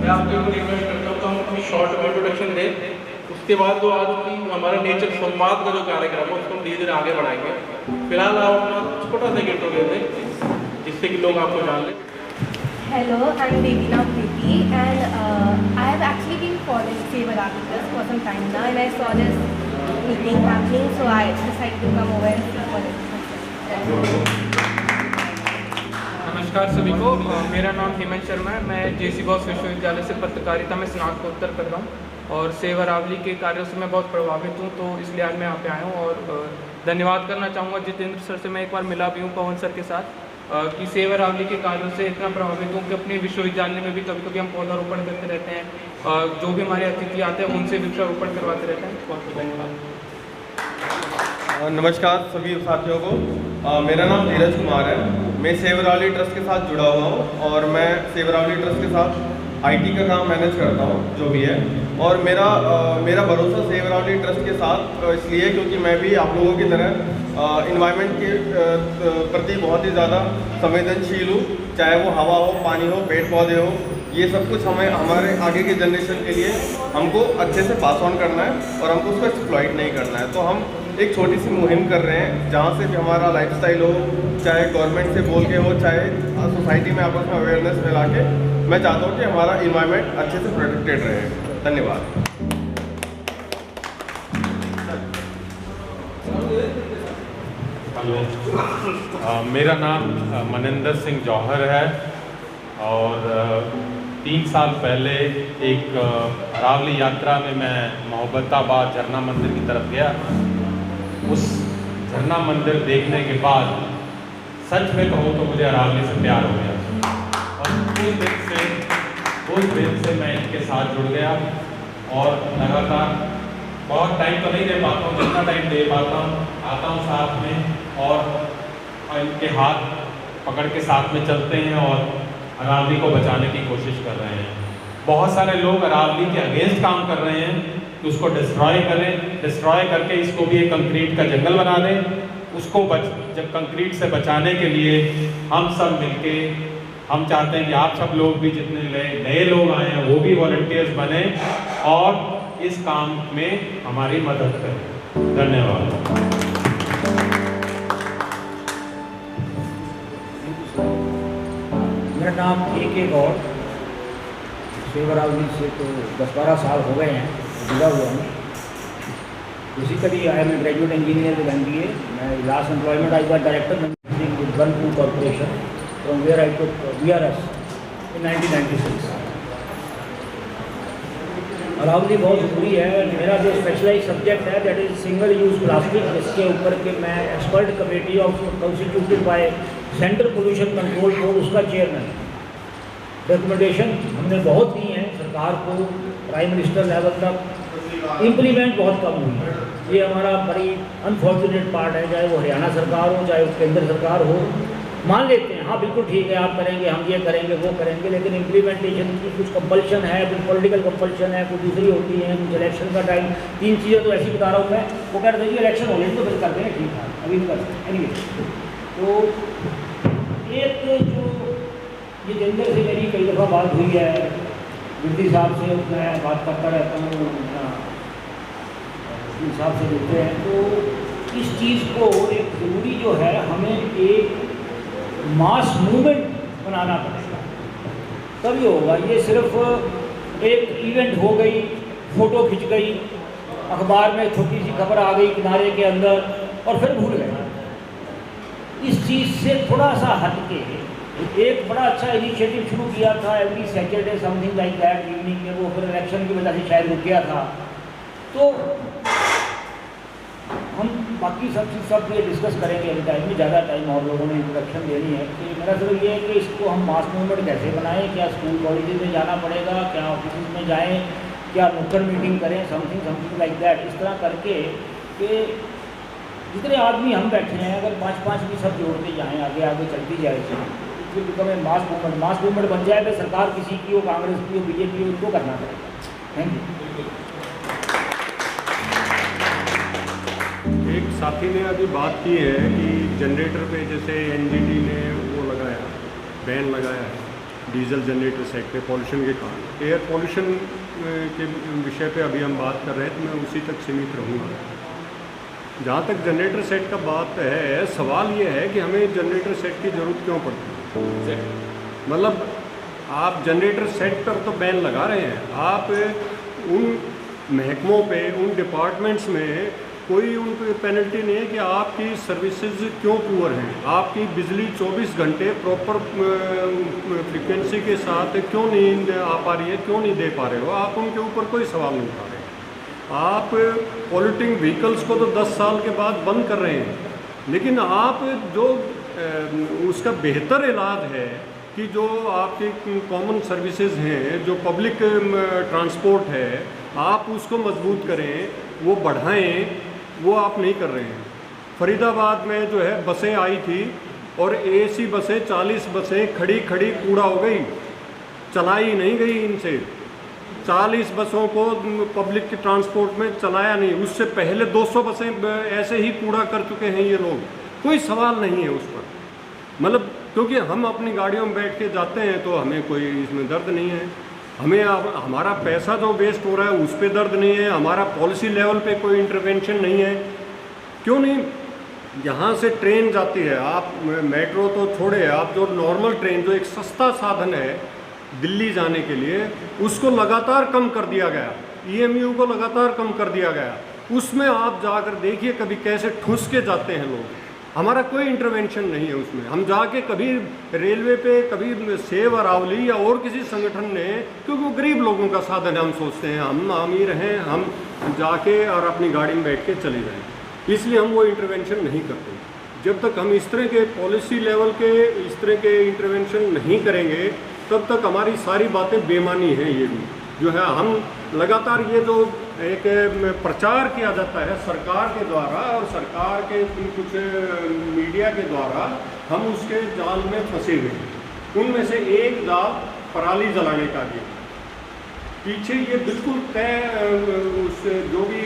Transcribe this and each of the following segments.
मैं आपको रिक्वेस्ट करता हूँ तो हम अपनी शॉर्ट इंट्रोडक्शन दें, उसके बाद जो आज की हमारा नेचर संवाद का जो कार्यक्रम है उसको हम धीरे धीरे आगे बढ़ाएंगे। फिलहाल आप अपना छोटा सा इंट्रो दे दें जिससे कि लोग आपको जान लें। Hello, I'm Devina Preeti, and I have actually been following Save Arabic for some time now, and I saw this meeting happening, so I decided to come over and see for it. नमस्कार सभी को, मेरा नाम हेमंत शर्मा है। मैं जेसी boss विश्वविद्यालय से पत्रकारिता में स्नातकोत्तर कर रहा हूँ और सेव अरावली के कार्यों से मैं बहुत प्रभावित हूँ, तो इसलिए आज मैं यहाँ पे आया हूँ। और धन्यवाद करना चाहूँगा जितेंद्र सर से। मैं एक बार मिला भी हूँ पवन सर के साथ कि सेव अरावली के कार्यों से इतना प्रभावित हूँ कि अपने विश्वविद्यालय में भी कभी कभी हम पौधारोपण करते रहते हैं। जो भी हमारे अतिथि आते हैं उनसे वृक्षारोपण करवाते रहते हैं। बहुत बहुत धन्यवाद। नमस्कार सभी साथियों को, मेरा नाम धीरज कुमार है। मैं सेव अरावली ट्रस्ट के साथ जुड़ा हुआ हूँ और मैं सेव अरावली ट्रस्ट के साथ आईटी का काम मैनेज करता हूँ जो भी है। और मेरा भरोसा सेव अरावली ट्रस्ट के साथ इसलिए क्योंकि मैं भी आप लोगों की तरह इन्वायरमेंट के प्रति बहुत ही ज़्यादा संवेदनशील हूँ। चाहे वो हवा हो, पानी हो, पेड़ पौधे हो, ये सब कुछ हमें हमारे आगे की जनरेशन के लिए हमको अच्छे से पास ऑन करना है और हमको उसको एक्सप्लॉइट नहीं करना है। तो हम एक छोटी सी मुहिम कर रहे हैं जहाँ से भी हमारा लाइफस्टाइल हो, चाहे गवर्नमेंट से बोल के हो, चाहे सोसाइटी में आपस में अवेयरनेस फैला के, मैं चाहता हूँ कि हमारा इन्वायरमेंट अच्छे से प्रोटेक्टेड रहे। धन्यवाद। हेलो, मेरा नाम मनिंदर सिंह जौहर है और 3 साल पहले एक अरावली यात्रा में मैं मोहब्बताबाद झरना मंदिर की तरफ गया। उस झरना मंदिर देखने के बाद सच में कहूँ तो मुझे अरावली से प्यार हो गया और उस दिन से मैं इनके साथ जुड़ गया और लगातार बहुत टाइम तो नहीं दे पाता हूँ, जितना टाइम दे पाता हूँ आता हूँ साथ में और इनके हाथ पकड़ के साथ में चलते हैं और अरावली को बचाने की कोशिश कर रहे हैं। बहुत सारे लोग अरावली के अगेंस्ट काम कर रहे हैं कि उसको डिस्ट्रॉय करें, डिस्ट्रॉय करके इसको भी एक कंक्रीट का जंगल बना दें। उसको जब कंक्रीट से बचाने के लिए हम सब मिलके हम चाहते हैं कि आप सब लोग भी जितने नए लोग आए हैं वो भी वॉलंटियर्स बने और इस काम में हमारी मदद करें। धन्यवाद। मेरा नाम के गौर, सेव अरावली से तो 10-12 साल हो गए हैं जुड़ा हुआ हूँ। Basically I am graduate engineer with MBA। मैं last employment I was director managing with Whirlpool Corporation from where I took VRS in 1996। Aravalli बहुत ज़रूरी है। मेरा जो स्पेशलाइज सब्जेक्ट है that is single use plastic, जिसके ऊपर के मैं expert committee of constituted by Central Pollution Control Board उसका चेयरमैन। रिकमेंडेशन हमने बहुत दी हैं सरकार को, प्राइम मिनिस्टर लेवल तक, इम्प्लीमेंट बहुत कम हुई है। ये हमारा बड़ी अनफॉर्चुनेट पार्ट है, चाहे वो हरियाणा सरकार हो चाहे वो केंद्र सरकार हो। मान लेते हैं हाँ बिल्कुल ठीक है आप करेंगे, हम ये करेंगे वो करेंगे, लेकिन इम्प्लीमेंटेशन की कुछ कंपल्शन है, कुछ पॉलिटिकल कंपल्शन है, कुछ दूसरी होती है, कुछ इलेक्शन का टाइम। 3 चीज़ें तो ऐसी बता रहा हूँ मैं, वो कह रहे थे इलेक्शन हो गए तो फिर कर देंगे, ठीक है अभी नहीं कर सकते। एनीवे, तो एक जो ये जितेंद्र से मेरी कई दफ़ा बात हुई है, गिरदी साहब से मैं बात करता रहता हूँ, साहब से जुड़ते हैं, तो इस चीज़ को एक ज़रूरी जो है हमें एक मास मूवमेंट बनाना पड़ेगा, तभी होगा। ये सिर्फ एक इवेंट हो गई, फ़ोटो खिंच गई, अखबार में छोटी सी खबर आ गई किनारे के अंदर और फिर भूल गए। इस चीज़ से थोड़ा सा हट के एक बड़ा अच्छा इनिशिएटिव शुरू किया था, every Saturday something like that evening में, वो फिर इलेक्शन की वजह से शायद रुक गया था। तो हम बाकी सब ये डिस्कस करेंगे अभी टाइम में, ज़्यादा टाइम और लोगों ने इंट्रोडक्शन देनी है कि मेरा सिर्फ ये है कि इसको हम मास मूवमेंट कैसे बनाएं। क्या स्कूल कॉलेजेस में जाना पड़ेगा, क्या ऑफिस में जाएं, क्या नुक्कड़ मीटिंग करें, समथिंग लाइक दैट। इस तरह करके कि जितने आदमी हम बैठे हैं अगर 5-5 भी सब जोड़ते जाएँ, आगे आगे चलती जाए, तो बिकम मास मूवमेंट बन जाए। फिर सरकार किसी की हो, कांग्रेस की हो, बीजेपी हो, उनको करना पड़ेगा। Thank you. एक साथी ने अभी बात की है कि जनरेटर पे जैसे NGT ने वो लगाया, बैन लगाया है, डीजल जनरेटर सेट पे पॉल्यूशन के कारण। एयर पॉल्यूशन के विषय पे अभी हम बात कर रहे हैं तो मैं उसी तक सीमित रहूँगा। जहाँ तक जनरेटर सेट का बात है, सवाल ये है कि हमें जनरेटर सेट की ज़रूरत क्यों पड़ती है। मतलब आप जनरेटर सेट पर तो बैन लगा रहे हैं, आप उन महकमों पे, उन डिपार्टमेंट्स में कोई उन पर पेनल्टी नहीं है कि आपकी सर्विसेज क्यों पुअर हैं, आपकी बिजली 24 घंटे प्रॉपर फ्रिक्वेंसी के साथ क्यों नहीं आ पा रही है, क्यों नहीं दे पा रहे हो, आप उनके ऊपर कोई सवाल नहीं उठा रहे। आप पॉल्यूटिंग व्हीकल्स को तो 10 साल के बाद बंद कर रहे हैं, लेकिन आप जो उसका बेहतर इलाज है कि जो आपकी कॉमन सर्विसेज हैं, जो पब्लिक ट्रांसपोर्ट है, आप उसको मजबूत करें, वो बढ़ाएं, वो आप नहीं कर रहे हैं। फरीदाबाद में जो है बसें आई थी और एसी बसें 40 बसें खड़ी खड़ी कूड़ा हो गई, चलाई नहीं गई इनसे। 40 बसों को पब्लिक के ट्रांसपोर्ट में चलाया नहीं, उससे पहले 200 बसें ऐसे ही कूड़ा कर चुके हैं ये लोग, कोई सवाल नहीं है उस पर। मतलब क्योंकि हम अपनी गाड़ियों में बैठ के जाते हैं तो हमें कोई इसमें दर्द नहीं है, हमें हमारा पैसा जो वेस्ट हो रहा है उस पर दर्द नहीं है, हमारा पॉलिसी लेवल पे कोई इंटरवेंशन नहीं है। क्यों नहीं? यहाँ से ट्रेन जाती है, आप मेट्रो तो छोड़े, आप जो नॉर्मल ट्रेन जो एक सस्ता साधन है दिल्ली जाने के लिए, उसको लगातार कम कर दिया गया, EMU को लगातार कम कर दिया गया। उसमें आप जाकर देखिए कभी कैसे ठुस के जाते हैं लोग, हमारा कोई इंटरवेंशन नहीं है उसमें। हम जाके कभी रेलवे पे, कभी सेव अरावली या और किसी संगठन ने, क्योंकि वो गरीब लोगों का साधन है, हम सोचते हैं हम अमीर हैं, हम जाके और अपनी गाड़ी में बैठ के चले जाएँ, इसलिए हम वो इंटरवेंशन नहीं करते। जब तक हम इस तरह के पॉलिसी लेवल के इस तरह के इंटरवेंशन नहीं करेंगे तब तक हमारी सारी बातें बेमानी हैं। ये भी जो है, हम लगातार ये जो एक प्रचार किया जाता है सरकार के द्वारा और सरकार के कुछ मीडिया के द्वारा, हम उसके जाल में फंसे हुए हैं। उनमें से एक जाल पराली जलाने का भी पीछे ये बिल्कुल तय, उस जो भी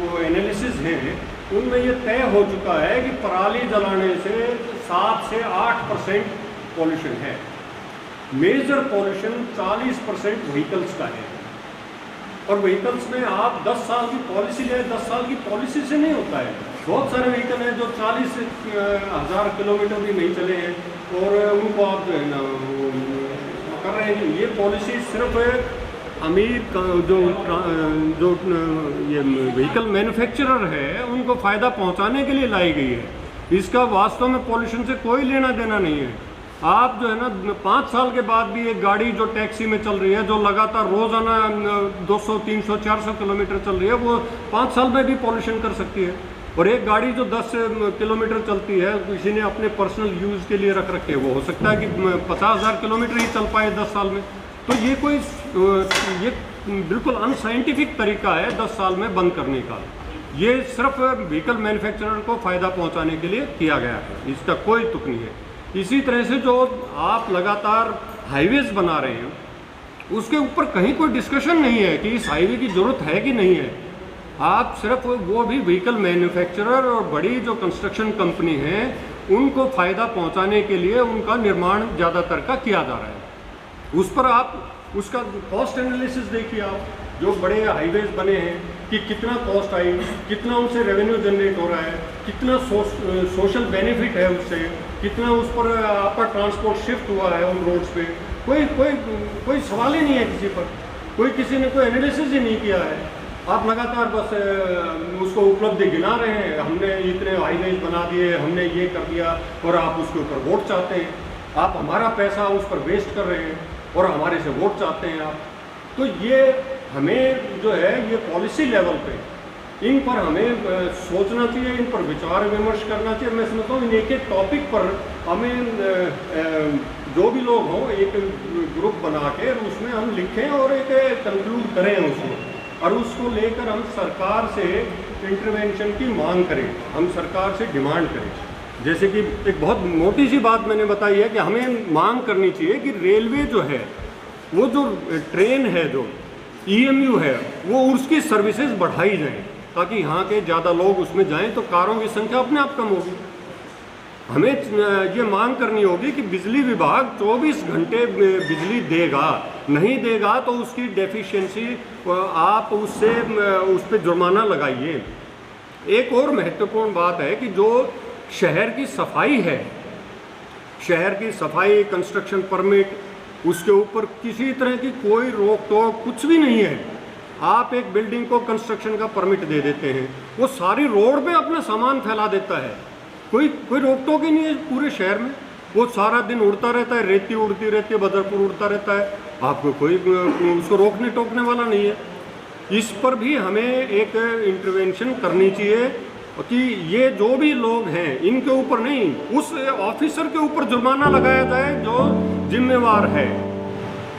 वो एनालिसिस हैं उनमें ये तय हो चुका है कि पराली जलाने से 7 से 8% पॉल्यूशन है। मेजर पॉल्यूशन 40% व्हीकल्स का है, और व्हीकल्स में आप 10 साल की पॉलिसी ले, 10 साल की पॉलिसी से नहीं होता है। बहुत सारे व्हीकल हैं जो 40,000 किलोमीटर भी नहीं चले हैं और उनको आप जो है ना कर रहे हैं। ये पॉलिसी सिर्फ अमीर जो ये व्हीकल मैन्युफैक्चरर है उनको फ़ायदा पहुंचाने के लिए लाई गई है। इसका वास्तव में पॉल्यूशन से कोई लेना देना नहीं है। आप जो है ना 5 साल के बाद भी एक गाड़ी जो टैक्सी में चल रही है, जो लगातार रोज़ाना 200, 300, 400 किलोमीटर चल रही है, वो 5 साल में भी पॉल्यूशन कर सकती है। और एक गाड़ी जो 10 किलोमीटर चलती है, किसी ने अपने पर्सनल यूज़ के लिए रख रखे है, वो हो सकता है कि 50,000 किलोमीटर ही चल पाए 10 साल में। तो ये बिल्कुल अनसाइंटिफिक तरीका है 10 साल में बंद करने का। ये सिर्फ व्हीकल मैन्युफैक्चरर को फ़ायदा पहुँचाने के लिए किया गया है, इसका कोई तुक नहीं है। इसी तरह से जो आप लगातार हाईवेज़ बना रहे हैं, उसके ऊपर कहीं कोई डिस्कशन नहीं है कि इस हाईवे की ज़रूरत है कि नहीं है। आप सिर्फ वो भी व्हीकल मैन्युफैक्चरर और बड़ी जो कंस्ट्रक्शन कंपनी हैं उनको फ़ायदा पहुंचाने के लिए उनका निर्माण ज़्यादातर का किया जा रहा है। उस पर आप उसका कॉस्ट एनालिसिस देखिए, आप जो बड़े हाईवेज़ बने हैं कि कितना कॉस्ट आई, कितना उनसे रेवेन्यू जनरेट हो रहा है, कितना सोशल बेनिफिट है उससे, कितना उस पर आपका ट्रांसपोर्ट शिफ्ट हुआ है उन रोड्स पे। कोई सवाल ही नहीं है किसी पर, किसी ने कोई एनालिसिस ही नहीं किया है। आप लगातार बस उसको उपलब्धि गिना रहे हैं, हमने इतने हाईवेज बना दिए, हमने ये कर दिया, और आप उसके ऊपर वोट चाहते हैं। आप हमारा पैसा उस पर वेस्ट कर रहे हैं और हमारे से वोट चाहते हैं आप। तो ये हमें जो है ये पॉलिसी लेवल पे इन पर हमें सोचना चाहिए, इन पर विचार विमर्श करना चाहिए। मैं समझता हूँ एक एक टॉपिक पर हमें जो भी लोग हों एक ग्रुप बना के उसमें हम लिखें और एक कंक्लूड करें उसको, और उसको लेकर हम सरकार से इंटरवेंशन की मांग करें, हम सरकार से डिमांड करें। जैसे कि एक बहुत मोटी सी बात मैंने बताई है कि हमें मांग करनी चाहिए कि रेलवे जो है, वो जो ट्रेन है, जो EMU है, वो उसकी सर्विसेज बढ़ाई जाए ताकि यहाँ के ज़्यादा लोग उसमें जाएं, तो कारों की संख्या अपने आप कम होगी। हमें ये मांग करनी होगी कि बिजली विभाग 24 घंटे बिजली देगा, नहीं देगा तो उसकी डेफिशिएंसी आप उससे उस पर जुर्माना लगाइए। एक और महत्वपूर्ण बात है कि जो शहर की सफाई है, शहर की सफाई, कंस्ट्रक्शन परमिट, उसके ऊपर किसी तरह की कोई रोक टोक कुछ भी नहीं है। आप एक बिल्डिंग को कंस्ट्रक्शन का परमिट दे देते हैं, वो सारी रोड पे अपना सामान फैला देता है, कोई रोक टोक ही नहीं है पूरे शहर में। वो सारा दिन उड़ता रहता है, रेती उड़ती रहती है, बदरपुर उड़ता रहता है, आपको कोई उसको रोकने टोकने वाला नहीं है। इस पर भी हमें एक इंटरवेंशन करनी चाहिए कि ये जो भी लोग हैं इनके ऊपर नहीं, उस ऑफिसर के ऊपर जुर्माना लगाया जाए जो जिम्मेवार है।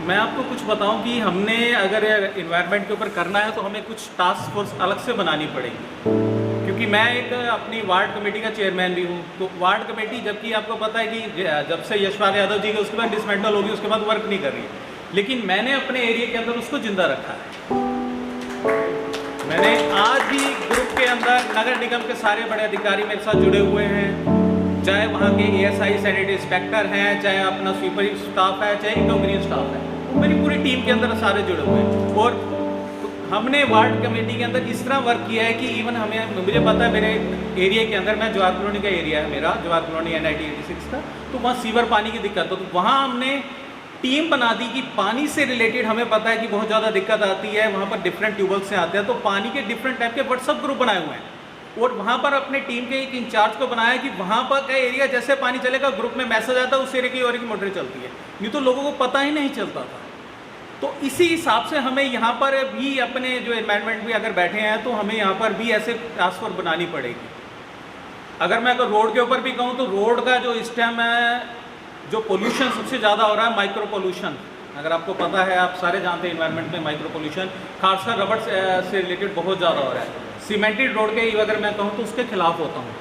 मैं आपको कुछ बताऊं कि हमने अगर इन्वायरमेंट के ऊपर करना है तो हमें कुछ टास्क फोर्स अलग से बनानी पड़ेगी, क्योंकि मैं एक अपनी वार्ड कमेटी का चेयरमैन भी हूँ। तो वार्ड कमेटी, जबकि आपको पता है कि जब से यशपाल यादव जी के उसके बाद डिसमेंटल होगी, उसके बाद वर्क नहीं कर रही है, लेकिन मैंने अपने एरिया के अंदर उसको जिंदा रखा है। मैंने आज भी ग्रुप के अंदर नगर निगम के सारे बड़े अधिकारी मेरे साथ जुड़े हुए हैं, चाहे वहाँ के ASI सैनिटरी इंस्पेक्टर हैं, चाहे अपना स्वीपर स्टाफ है, चाहे इंडोग्रीन स्टाफ है, मेरी पूरी टीम के अंदर सारे जुड़े हुए हैं। और हमने वार्ड कमेटी के अंदर इस तरह वर्क किया है कि इवन मुझे पता है मेरे एरिया के अंदर, मैं जवाहर कॉलोनी का एरिया है मेरा, जवाहर कॉलोनी NIT 86 का, तो वहाँ सीवर पानी की दिक्कत हो, तो वहाँ हमने टीम बना दी कि पानी से रिलेटेड हमें पता है कि बहुत ज़्यादा दिक्कत आती है, वहाँ पर डिफरेंट ट्यूबवेल से आते हैं, तो पानी के डिफरेंट टाइप के व्हाट्सअप ग्रुप बनाए हुए हैं। और वहाँ पर अपने टीम के एक इंचार्ज को बनाया कि वहाँ पर का एरिया जैसे पानी चलेगा ग्रुप में मैसेज आता है, उस एरिया की और की मोटर चलती है, नहीं तो लोगों को पता ही नहीं चलता था। तो इसी हिसाब से हमें यहाँ पर भी अपने जो एनवायरनमेंट भी अगर बैठे हैं तो हमें यहाँ पर भी ऐसे टास्क फोर्स बनानी पड़ेगी। अगर मैं अगर रोड के ऊपर भी कहूँ तो रोड का जो इस टाइम है, जो पोल्यूशन सबसे ज़्यादा हो रहा है माइक्रो पोल्यूशन, अगर आपको पता है, आप सारे जानते हैं एनवायरनमेंट में माइक्रो पोल्यूशन खासकर रबड़ से रिलेटेड बहुत ज़्यादा हो रहा है। सीमेंटेड रोड के अगर मैं कहूँ तो उसके खिलाफ होता हूँ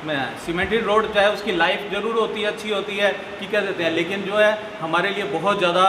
मैं। सीमेंटेड रोड चाहे उसकी लाइफ ज़रूर होती है, अच्छी होती है कि कह देते हैं, लेकिन जो है हमारे लिए बहुत ज़्यादा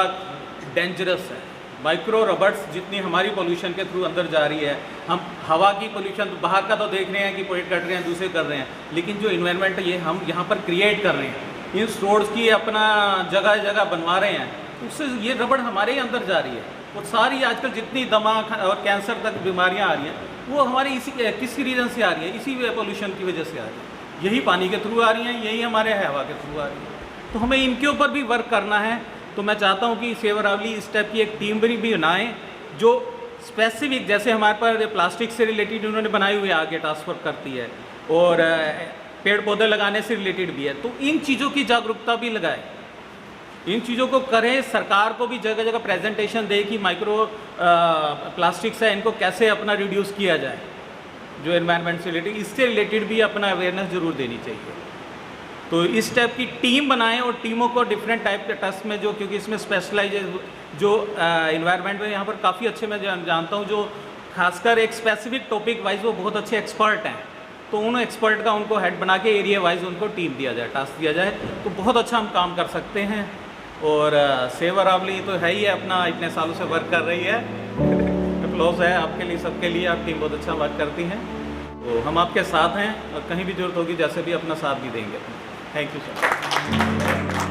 डेंजरस है। माइक्रो रबर्स जितनी हमारी पोल्यूशन के थ्रू अंदर जा रही है, हम हवा की पोल्यूशन बाहर का तो देख रहे हैं कि पेड़ कट रहे हैं, दूसरे कर रहे हैं, लेकिन जो इन्वायरमेंट ये हम यहाँ पर क्रिएट कर रहे हैं, इन रोड्स की अपना जगह जगह बनवा रहे हैं, उससे ये रबड़ हमारे ही अंदर जा रही है। और सारी आजकल जितनी दमा और कैंसर तक बीमारियाँ आ रही हैं वो हमारी इसी किसी रीज़न से आ रही है, इसी पोल्यूशन की वजह से आ रही है। यही पानी के थ्रू आ रही हैं, यही हमारे हवा के थ्रू आ रही है। तो हमें इनके ऊपर भी वर्क करना है। तो मैं चाहता हूँ कि सेव अरावली इस टाइप की एक टीम भी बनाएं जो स्पेसिफिक, जैसे हमारे पास प्लास्टिक से रिलेटेड उन्होंने बनाई हुई आगे टास्क फोर्स करती है, और पेड़ पौधे लगाने से रिलेटेड भी है, तो इन चीज़ों की जागरूकता भी लगाए, इन चीज़ों को करें। सरकार को भी जगह जगह प्रेजेंटेशन दे कि माइक्रो प्लास्टिक्स है, इनको कैसे अपना रिड्यूस किया जाए, जो एनवायरनमेंट से रिलेटेड, इससे रिलेटेड भी अपना अवेयरनेस ज़रूर देनी चाहिए। तो इस टाइप की टीम बनाएं और टीमों को डिफरेंट टाइप के टास्क में, जो क्योंकि इसमें स्पेशलाइज जो एनवायरनमेंट में यहाँ पर काफ़ी अच्छे मैं जानता हूँ, जो खासकर एक स्पेसिफिक टॉपिक वाइज वो बहुत अच्छे एक्सपर्ट हैं, तो उन एक्सपर्ट का उनको हेड बना के एरिया वाइज उनको टीम दिया जाए, टास्क दिया जाए, तो बहुत अच्छा हम काम कर सकते हैं। और सेव अरावली तो है ही है, अपना इतने सालों से वर्क कर रही है, अप्लॉज है आपके लिए, सबके लिए। आप टीम बहुत अच्छा वर्क करती हैं, तो हम आपके साथ हैं और कहीं भी जरूरत होगी जैसे भी अपना साथ भी देंगे। Thank you sir.